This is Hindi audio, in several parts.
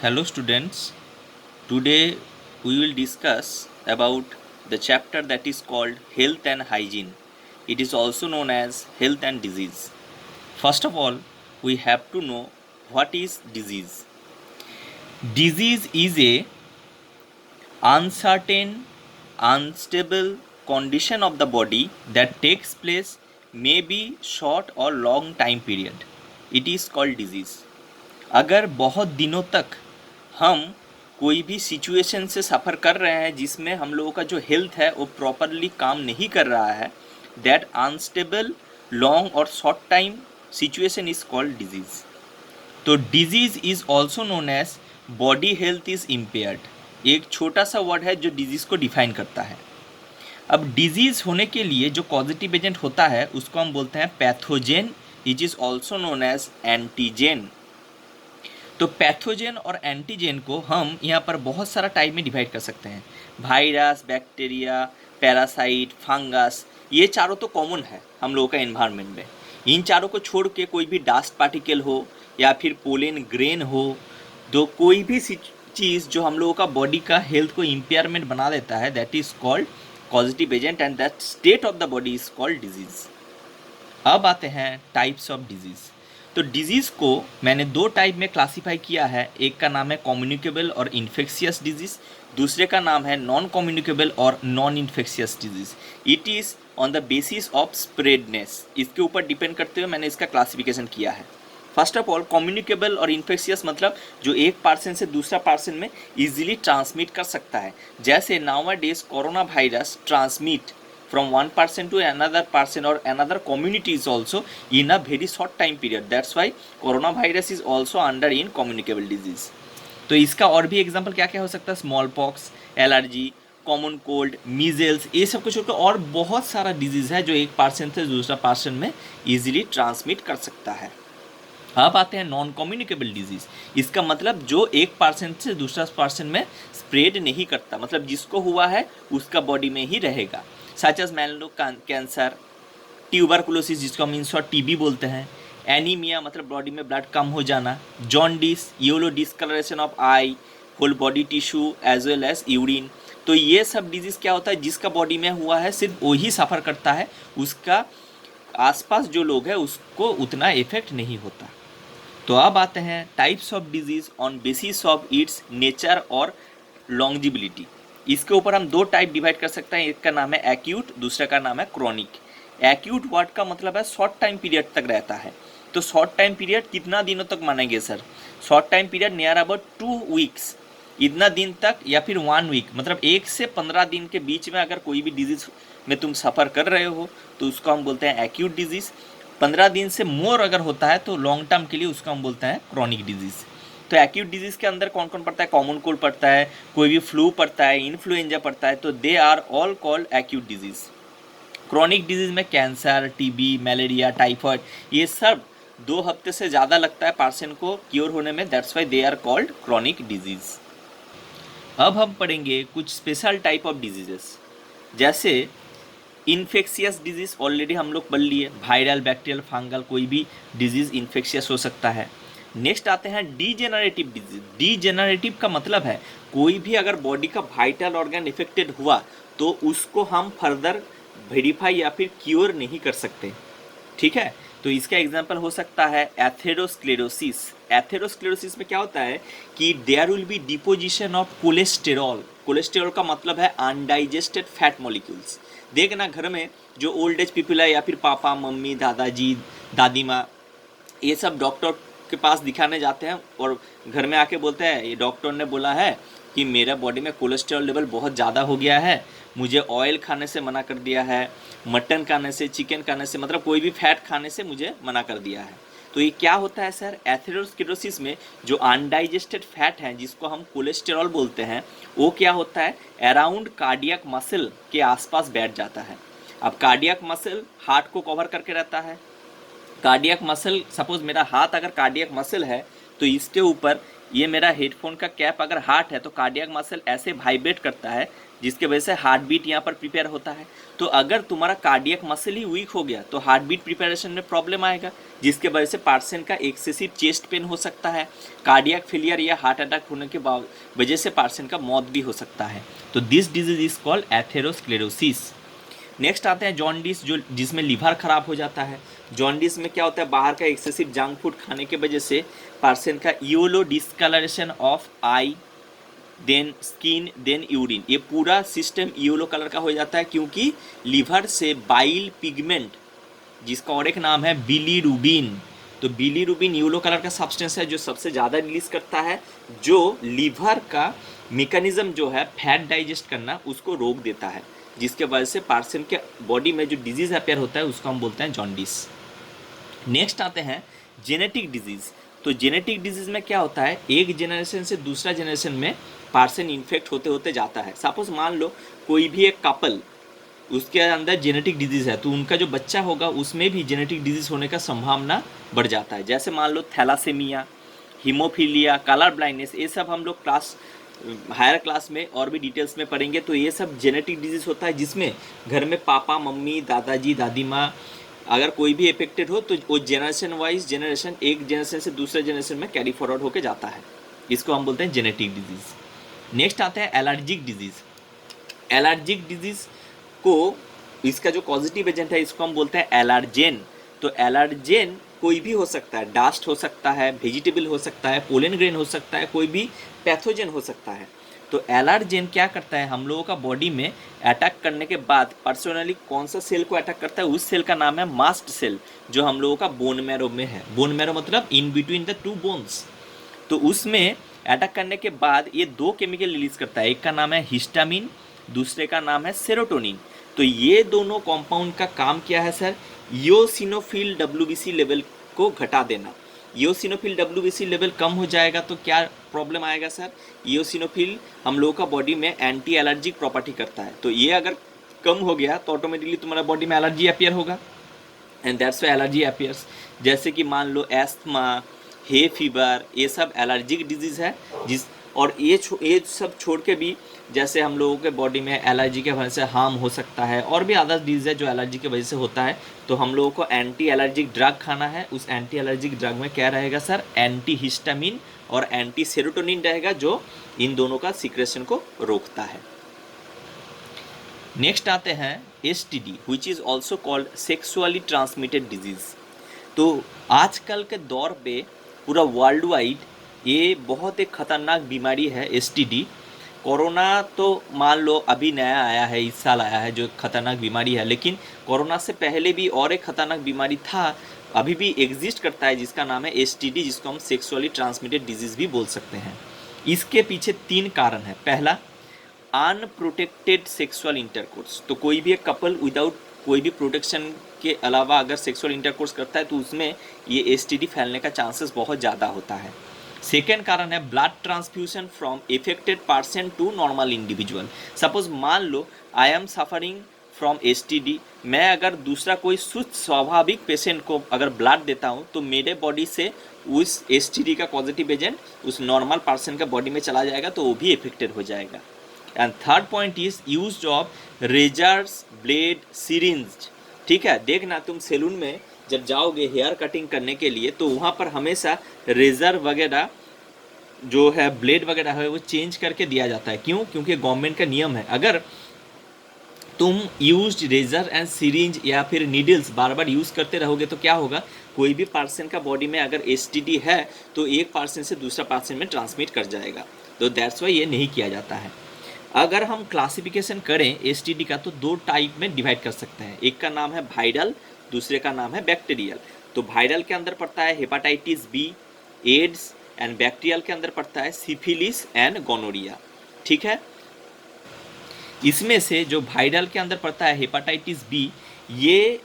Hello students, today we will discuss about the chapter that is called Health and Hygiene. It is also known as Health and Disease. First of all, we have to know what is disease. Disease is a uncertain, unstable condition of the body that takes place maybe short or long time period. It is called disease. अगर बहुत दिनों तक हम कोई भी सिचुएशन से सफ़र कर रहे हैं जिसमें हम लोगों का जो हेल्थ है वो प्रॉपरली काम नहीं कर रहा है, दैट अनस्टेबल लॉन्ग और short time situation is called disease. तो disease is also known as body health is impaired एक छोटा सा वर्ड है जो डिजीज़ को डिफाइन करता है. अब डिजीज़ होने के लिए जो पॉजिटिव एजेंट होता है उसको हम बोलते हैं pathogen, it is also known as antigen. तो पैथोजेन और एंटीजेन को हम यहाँ पर बहुत सारा टाइप में डिवाइड कर सकते हैं. वायरस, बैक्टीरिया, पैरासाइट, फंगस, ये चारों तो कॉमन है हम लोगों का एनवायरनमेंट में. इन चारों को छोड़ के कोई भी डस्ट पार्टिकल हो या फिर पोलन ग्रेन हो, तो कोई भी चीज़ जो हम लोगों का बॉडी का हेल्थ को इम्पेयरमेंट बना देता है, that is called positive agent and that state of the body is called disease. अब आते हैं टाइप्स ऑफ डिजीज़. तो डिजीज़ को मैंने दो टाइप में क्लासीफाई किया है. एक का नाम है कम्युनिकेबल और इन्फेक्शियस डिजीज़, दूसरे का नाम है नॉन कम्युनिकेबल और non infectious disease. It is on the basis of spreadness, इसके ऊपर डिपेंड करते हुए मैंने इसका क्लासिफिकेशन किया है. फर्स्ट ऑफ ऑल, कम्युनिकेबल और इन्फेक्शियस मतलब जो एक पर्सन से दूसरा पर्सन में इजीली ट्रांसमिट कर सकता है. जैसे nowadays corona virus transmit from one person to another person or another communities also in a very short time period. That's why coronavirus is also under in communicable disease. तो इसका और भी एग्जांपल क्या क्या हो सकता है? Small pox, allergy, common cold, measles, ये सब कुछ और बहुत सारा डिजीज़ है जो एक पर्सन से दूसरा पर्सन में इजीली ट्रांसमिट कर सकता है. अब आते हैं नॉन कम्युनिकेबल डिजीज़. इसका मतलब जो एक पर्सन से दूसरा पर्सन में स्प्रेड नहीं करता, मतलब जिसको हुआ है उसका बॉडी में ही रहेगा. Such as melano cancer, tuberculosis जिसको हम इन शॉर्ट टीबी बोलते हैं, एनीमिया मतलब बॉडी में ब्लड कम हो जाना, jaundice, yellow discoloration of eye, whole body tissue as well as urine. तो ये सब डिजीज़ क्या होता है, जिसका बॉडी में हुआ है सिर्फ वही सफ़र करता है, उसका आसपास जो लोग हैं उसको उतना इफेक्ट नहीं होता. तो अब आते हैं types of disease on basis of its nature और लॉन्जिबिलिटी. इसके ऊपर हम दो टाइप डिवाइड कर सकते हैं. एक का नाम है एक्यूट, दूसरे का नाम है क्रॉनिक. एक्यूट वर्ड का मतलब है शॉर्ट टाइम पीरियड तक रहता है. तो शॉर्ट टाइम पीरियड कितना दिनों तक मानेंगे sir? Short time period near about 2 weeks, इतना दिन तक, या फिर 1 वीक, मतलब 1 से 15 दिन के बीच में अगर कोई भी डिजीज़ में तुम सफ़र कर रहे हो तो उसको हम बोलते हैं एक्यूट डिजीज़. 15 दिन से मोर अगर होता है तो लॉन्ग टर्म के लिए उसको हम बोलते हैं क्रॉनिक डिजीज़. तो एक्यूट डिजीज़ के अंदर कौन कौन पड़ता है? कॉमन कोल्ड पड़ता है, कोई भी फ्लू पड़ता है, इन्फ्लुएंजा पड़ता है, तो they are all called acute disease. Chronic disease में कैंसर, टीबी, मलेरिया, टाइफॉइड, ये सब 2 हफ्ते से ज़्यादा लगता है पर्सन को क्योर होने में, that's why they are called chronic disease. अब हम पढ़ेंगे कुछ स्पेशल टाइप ऑफ डिजीजेस. जैसे इन्फेक्शियस डिजीज़ ऑलरेडी हम लोग पढ़ लिए, वायरल, बैक्टीरियल, फंगल, कोई भी डिजीज़ इन्फेक्शियस हो सकता है. नेक्स्ट आते हैं डीजेनरेटिव डिजीज. डीजेनरेटिव का मतलब है कोई भी अगर बॉडी का वाइटल ऑर्गन इफेक्टेड हुआ तो उसको हम फर्दर वेरीफाई या फिर क्योर नहीं कर सकते. ठीक है, तो इसका एग्जांपल हो सकता है एथेरोस्क्लेरोसिस. एथेरोस्क्लेरोसिस में क्या होता है कि there will be deposition of cholesterol. Cholesterol का मतलब है अनडाइजेस्टेड फैट मॉलिक्यूल्स. देखना घर में जो ओल्ड एज पीपल है या फिर पापा, मम्मी, दादाजी, दादी माँ, ये सब डॉक्टर के पास दिखाने जाते हैं और घर में आके बोलते हैं ये डॉक्टर ने बोला है कि मेरा बॉडी में कोलेस्ट्रॉल लेवल बहुत ज़्यादा हो गया है, मुझे ऑयल खाने से मना कर दिया है, मटन खाने से, चिकन खाने से, मतलब कोई भी फैट खाने से मुझे मना कर दिया है. तो ये क्या होता है सर? एथेरोस्क्लेरोसिस में जो अनडाइजेस्टेड फैट है जिसको हम कोलेस्टेरॉल बोलते हैं, वो क्या होता है, अराउंड कार्डियक मसल के आसपास बैठ जाता है. अब कार्डियक मसल हार्ट को कवर करके रहता है. कार्डियक मसल, सपोज मेरा हाथ अगर कार्डियक मसल है तो इसके ऊपर ये मेरा हेडफोन का कैप अगर हार्ट है तो कार्डियक मसल ऐसे वाइब्रेट करता है जिसके वजह से हार्ट बीट यहाँ पर प्रिपेयर होता है। तो अगर तुम्हारा कार्डियक मसल ही वीक हो गया तो हार्ट बीट प्रिपरेशन में प्रॉब्लम आएगा, जिसके वजह से पर्सन का एक्सेसिव चेस्ट पेन हो सकता है, कार्डियक फेलियर या हार्ट अटैक होने के वजह से पर्सन का मौत भी हो सकता है। तो this disease is called atherosclerosis. Next आते हैं जॉन्डिस, जो जिसमें लीवर खराब हो जाता है। जॉन्डिस में क्या होता है, बाहर का एक्सेसिव जंक फूड खाने की वजह से पर्सन का yellow discoloration of eye, then skin, then urine, ये पूरा सिस्टम येलो कलर का हो जाता है, क्योंकि लीवर से बाइल पिगमेंट, जिसका और एक नाम है बिलीरुबिन, तो बिलीरुबिन येलो कलर का सब्सटेंस है जो सबसे ज़्यादा रिलीज करता है, जो लीवर का मैकेनिज्म जो है फैट डाइजेस्ट करना उसको रोक देता है, जिसके वजह से पर्सन के बॉडी में जो डिजीज अपेयर होता है उसको हम बोलते हैं जॉन्डिस। नेक्स्ट आते हैं जेनेटिक डिजीज। तो जेनेटिक डिजीज में क्या होता है, एक जनरेशन से दूसरा जनरेशन में पर्सन इन्फेक्ट होते होते जाता है। सपोज मान लो कोई भी एक कपल, उसके अंदर जेनेटिक डिजीज है, तो उनका जो बच्चा होगा उसमें भी जेनेटिक डिजीज होने का संभावना बढ़ जाता है। जैसे मान लो थैलासेमिया, हीमोफीलिया, कलर ब्लाइंडनेस, ये सब हम लोग क्लास हायर क्लास में और भी डिटेल्स में पढ़ेंगे। तो ये सब जेनेटिक डिजीज होता है जिसमें घर में पापा मम्मी दादाजी दादी माँ अगर कोई भी अफेक्टेड हो तो वो जनरेशन वाइज जनरेशन एक जनरेशन से दूसरे जनरेशन में कैरी फॉरवर्ड होकर जाता है, इसको हम बोलते हैं जेनेटिक डिजीज। नेक्स्ट आता है एलर्जिक डिजीज। एलर्जिक डिजीज को, इसका जो पॉजिटिव एजेंट है इसको हम बोलते हैं एलर्जेन। तो एलर्जेन कोई भी हो सकता है, डास्ट हो सकता है, वेजिटेबल हो सकता है, पोलन ग्रेन हो सकता है, कोई भी पैथोजन हो सकता है। तो एलर्जेन क्या करता है, हम लोगों का बॉडी में अटैक करने के बाद पर्सनली कौन सा सेल को अटैक करता है, उस सेल का नाम है मास्ट सेल, जो हम लोगों का बोन मैरो में है। बोन मैरो मतलब in between the two bones. तो उसमें अटैक करने के बाद ये दो केमिकल रिलीज करता है, एक का नाम है हिस्टामिन, दूसरे का नाम है सेरोटोनिन। तो ये दोनों कंपाउंड का काम क्या है सर, इओसिनोफिल डब्ल्यूबीसी लेवल को घटा देना। इओसिनोफिल डब्ल्यूबीसी लेवल कम हो जाएगा तो क्या प्रॉब्लम आएगा सर, इओसिनोफिल हम लोगों का बॉडी में एंटी एलर्जिक प्रॉपर्टी करता है, तो ये अगर कम हो गया तो ऑटोमेटिकली तुम्हारा बॉडी में एलर्जी अपीयर होगा, and that's why allergy appears. जैसे कि मान लो एस्थमा, हे फीवर, ये सब एलर्जिक डिजीज़ है जिस, और ये सब छोड़ के भी जैसे हम लोगों के बॉडी में एलर्जी के वजह से हार्म हो सकता है, और भी अदर डिजीज़ है जो एलर्जी की वजह से होता है, तो हम लोगों को एंटी एलर्जिक ड्रग खाना है। उस एंटी एलर्जिक ड्रग में क्या रहेगा सर, एंटी हिस्टामिन और एंटी सेरोटोनिन रहेगा, जो इन दोनों का सीक्रेशन को रोकता है। नेक्स्ट आते हैं STD, which is also called sexually transmitted disease. तो आजकल के दौर पे पूरा वर्ल्ड वाइड ये बहुत एक खतरनाक बीमारी है STD। कोरोना तो मान लो अभी नया आया है, इस साल आया है जो खतरनाक बीमारी है, लेकिन कोरोना से पहले भी और एक खतरनाक बीमारी था, अभी भी एग्जिस्ट करता है, जिसका नाम है STD, जिसको हम सेक्सुअली ट्रांसमिटेड डिजीज़ भी बोल सकते हैं। इसके पीछे 3 कारण है। पहला, अनप्रोटेक्टेड सेक्सुअल इंटरकोर्स। तो कोई भी एक कपल विदाउट कोई भी प्रोटेक्शन के अलावा अगर सेक्सुअल इंटरकोर्स करता है तो उसमें ये STD फैलने का चांसेस बहुत ज़्यादा होता है। सेकेंड कारण है blood transfusion from affected person to normal individual. Suppose मान लो I am suffering from STD, मैं अगर दूसरा कोई सुस्त स्वाभाविक पेशेंट को अगर ब्लड देता हूँ तो मेरे बॉडी से उस STD का पॉजिटिव एजेंट उस नॉर्मल पर्सन का बॉडी में चला जाएगा, तो वो भी इफेक्टेड हो जाएगा। And third point is use of razors, blade, syringe. ठीक है, देखना तुम सैलून में जब जाओगे हेयर कटिंग करने के लिए तो वहाँ पर हमेशा रेजर वगैरह जो है, ब्लेड वगैरह है, वो चेंज करके दिया जाता है। क्यों? क्योंकि गवर्नमेंट का नियम है, अगर तुम यूज्ड रेजर एंड सिरिंज या फिर नीडल्स बार बार यूज़ करते रहोगे तो क्या होगा, कोई भी पर्सन का बॉडी में अगर STD है तो एक पर्सन से दूसरा पर्सन में ट्रांसमिट कर जाएगा। तो दैट्स वाई ये नहीं किया जाता है। अगर हम क्लासिफिकेशन करें STD का तो 2 टाइप में डिवाइड कर सकते हैं। एक का नाम है वायरल, दूसरे का नाम है बैक्टीरियल। तो वायरल के अंदर पड़ता है hepatitis B, AIDS, and bacterial के अंदर पड़ता है सिफिलिस एंड गोनोरिया। ठीक है, इसमें से जो वायरल के अंदर पड़ता है हेपाटाइटिस B, ये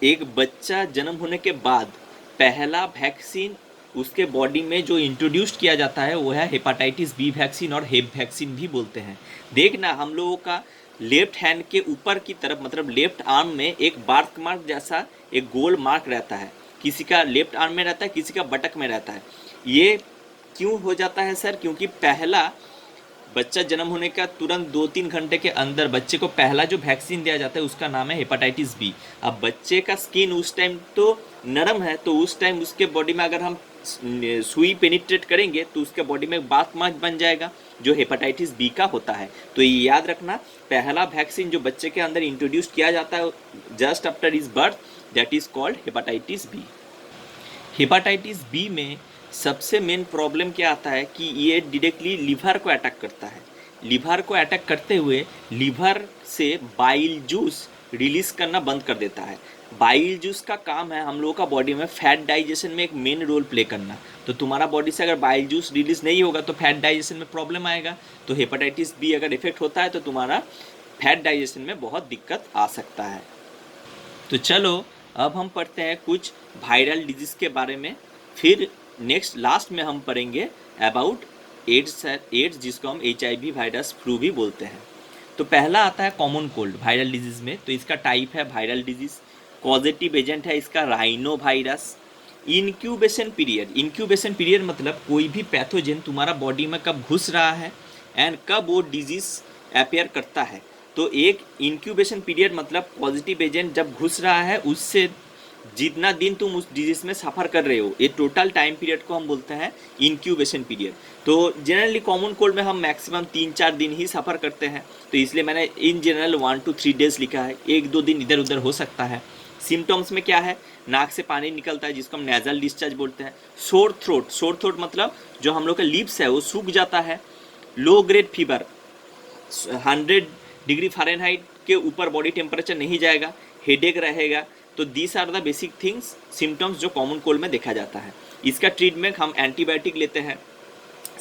एक बच्चा जन्म होने के बाद पहला वैक्सीन उसके बॉडी में जो इंट्रोड्यूस किया जाता है वो है हेपाटाइटिस B वैक्सीन, और हेप वैक्सीन भी बोलते हैं। देखना हम लोगों का लेफ्ट हैंड के ऊपर की तरफ, मतलब लेफ्ट आर्म में एक बार्थ मार्क जैसा एक गोल मार्क रहता है, किसी का लेफ्ट आर्म में रहता है, किसी का बटक में रहता है। ये क्यों हो जाता है सर? क्योंकि पहला बच्चा जन्म होने का तुरंत 2-3 घंटे के अंदर बच्चे को पहला जो वैक्सीन दिया जाता है उसका नाम है हेपेटाइटिस बी। अब बच्चे का स्किन उस टाइम तो नरम है, तो उस टाइम उसके बॉडी में अगर हम सुई पेनिट्रेट करेंगे तो उसके बॉडी में बात मास बन जाएगा जो हेपेटाइटिस बी का होता है। तो ये याद रखना, पहला वैक्सीन जो बच्चे के अंदर इंट्रोड्यूस किया जाता है just after is birth, that is called hepatitis B. Hepatitis B में सबसे मेन प्रॉब्लम क्या आता है कि ये डायरेक्टली लिवर को अटैक करता है। लिवर को अटैक करते हुए लिवर से बाइल जूस रिलीज करना बंद कर देता है। बाइल जूस का काम है हम लोगों का बॉडी में फैट डाइजेशन में एक मेन रोल प्ले करना। तो तुम्हारा बॉडी से अगर बाइल जूस रिलीज नहीं होगा तो फैट डाइजेशन में प्रॉब्लम आएगा। तो हेपेटाइटिस बी अगर इफेक्ट होता है तो तुम्हारा फैट डाइजेशन में बहुत दिक्कत आ सकता है। तो चलो अब हम पढ़ते हैं कुछ वायरल डिजीज़ के बारे में, फिर नेक्स्ट लास्ट में हम पढ़ेंगे अबाउट एड्स जिसको हम HIV वायरस फ्लू भी बोलते हैं। तो पहला आता है कॉमन कोल्ड वायरल डिजीज़ में। तो इसका टाइप है वायरल डिजीज़, पॉजिटिव एजेंट है इसका राइनो वायरस। इंक्यूबेशन पीरियड मतलब कोई भी पैथोजन तुम्हारा बॉडी में कब घुस रहा है एंड कब वो डिजीज़ अपेयर करता है। तो एक इंक्यूबेशन पीरियड मतलब पॉजिटिव एजेंट जब घुस रहा है उससे जितना दिन तुम उस डिजीज में सफ़र कर रहे हो, ये टोटल टाइम पीरियड को हम बोलते हैं इंक्यूबेशन पीरियड। तो जनरली कॉमन कोल्ड में हम मैक्सिमम 3-4 दिन ही सफ़र करते हैं, तो इसलिए मैंने इन जनरल 1 to 3 डेज लिखा है, 1-2 दिन इधर उधर हो सकता है। सिम्टम्स में क्या है, नाक से पानी निकलता है जिसको हम नेजल डिस्चार्ज बोलते हैं। सोर थ्रोट मतलब जो हम लोग का लिप्स है वो सूख जाता है। Low grade fever 100 degree Fahrenheit के ऊपर बॉडी टेम्परेचर नहीं जाएगा, हेडेक रहेगा। तो these are the basic things symptoms जो कॉमन कोल्ड में देखा जाता है। इसका ट्रीटमेंट हम एंटीबायोटिक लेते हैं,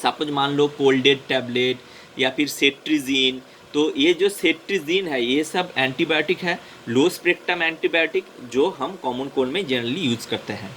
सपोज मान लो कोल्डेड टैबलेट या फिर सेट्रिजीन। तो ये जो सेट्रिजीन है ये सब एंटीबायोटिक है, लो स्पेक्ट्रम एंटीबायोटिक जो हम कॉमन कोल्ड में जनरली यूज़ करते हैं।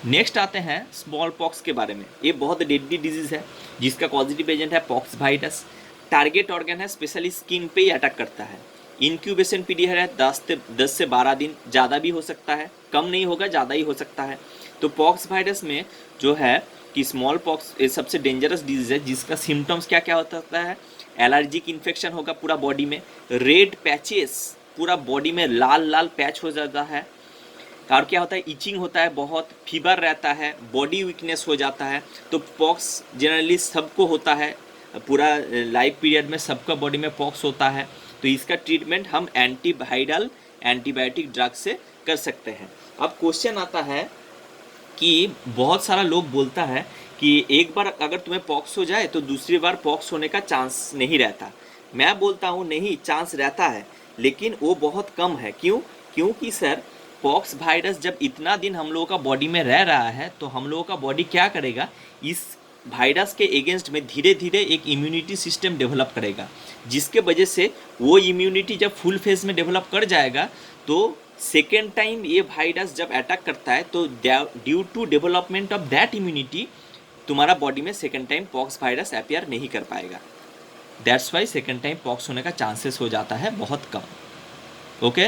नेक्स्ट आते हैं स्मॉल पॉक्स के बारे में। ये बहुत डेडली डिजीज़ है जिसका पॉजिटिव एजेंट है पॉक्स वायरस। टारगेट ऑर्गन है स्पेशली स्किन पे ही अटैक करता है। इंक्यूबेशन पीरियड है 10 से 12 दिन, ज़्यादा भी हो सकता है, कम नहीं होगा, ज़्यादा ही हो सकता है। तो पॉक्स वायरस में जो है कि स्मॉल पॉक्स सबसे डेंजरस डिजीज़ है जिसका सिम्टम्स क्या क्या हो सकता है, एलर्जिक इन्फेक्शन होगा पूरा बॉडी में, रेड पैचेस पूरा बॉडी में लाल लाल पैच हो जाता है, और क्या होता है इचिंग होता है, बहुत फीवर रहता है, बॉडी वीकनेस हो जाता है। तो पॉक्स जनरली सबको होता है, पूरा लाइफ पीरियड में सबका बॉडी में पॉक्स होता है। तो इसका ट्रीटमेंट हम एंटीवायरल एंटीबायोटिक ड्रग से कर सकते हैं। अब क्वेश्चन आता है कि बहुत सारा लोग बोलता है कि एक बार अगर तुम्हें पॉक्स हो जाए तो दूसरी बार पॉक्स होने का चांस नहीं रहता। मैं बोलता हूँ नहीं, चांस रहता है लेकिन वो बहुत कम है। क्यों? क्योंकि सर पॉक्स वायरस जब इतना दिन हम लोगों का बॉडी में रह रहा है तो हम लोगों का बॉडी क्या करेगा, इस वायरस के अगेंस्ट में धीरे धीरे एक इम्यूनिटी सिस्टम डेवलप करेगा, जिसके वजह से वो इम्यूनिटी जब फुल फेज में डेवलप कर जाएगा तो सेकेंड टाइम ये वायरस जब अटैक करता है तो due to development of that immunity तुम्हारा बॉडी में second time pox virus appear नहीं कर पाएगा। That's why second time pox होने का चांसेस हो जाता है बहुत कम। ओके